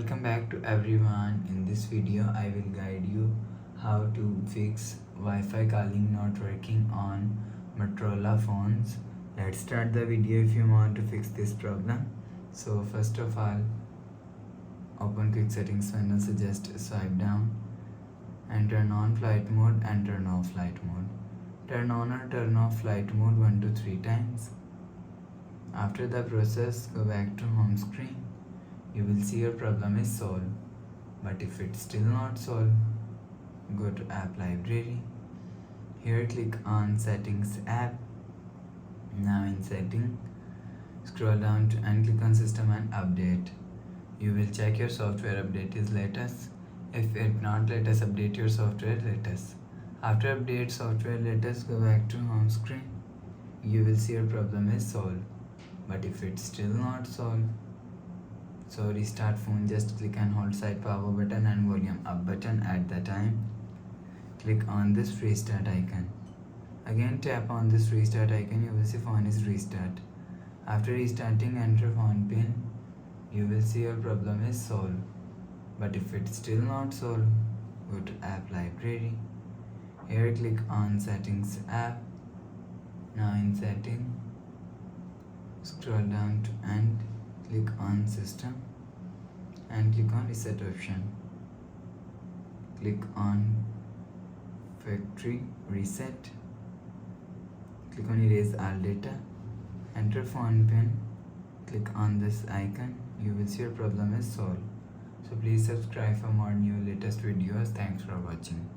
Welcome back to everyone. In this video I will guide you how to fix Wi-Fi calling not working on Motorola phones. Let's start the video if you want to fix this problem. So first of all, open quick settings panel, so just swipe down and turn on flight mode and turn off flight mode. Turn on or turn off flight mode 1 to 3 times. After the process, go back to home screen. You will see your problem is solved. But if it's still not solved, go to app library. Here click on settings app. Now in setting, scroll down to and click on system and update. You will check your software update is latest. If it not latest, update your software latest. After update software latest, go back to home screen. You will see your problem is solved. But if it's still not solved, so restart phone, just click and hold side power button and volume up button at the time. Click on this restart icon. Again tap on this restart icon, you will see phone is restart. After restarting, enter phone pin. You will see your problem is solved. But if it's still not solved, go to app library. Here click on settings app. Now in setting, scroll down to and click on system and click on reset option. Click on factory reset. Click on erase all data. Enter phone pin. Click on this icon. You will see your problem is solved. So please subscribe for more new latest videos. Thanks for watching.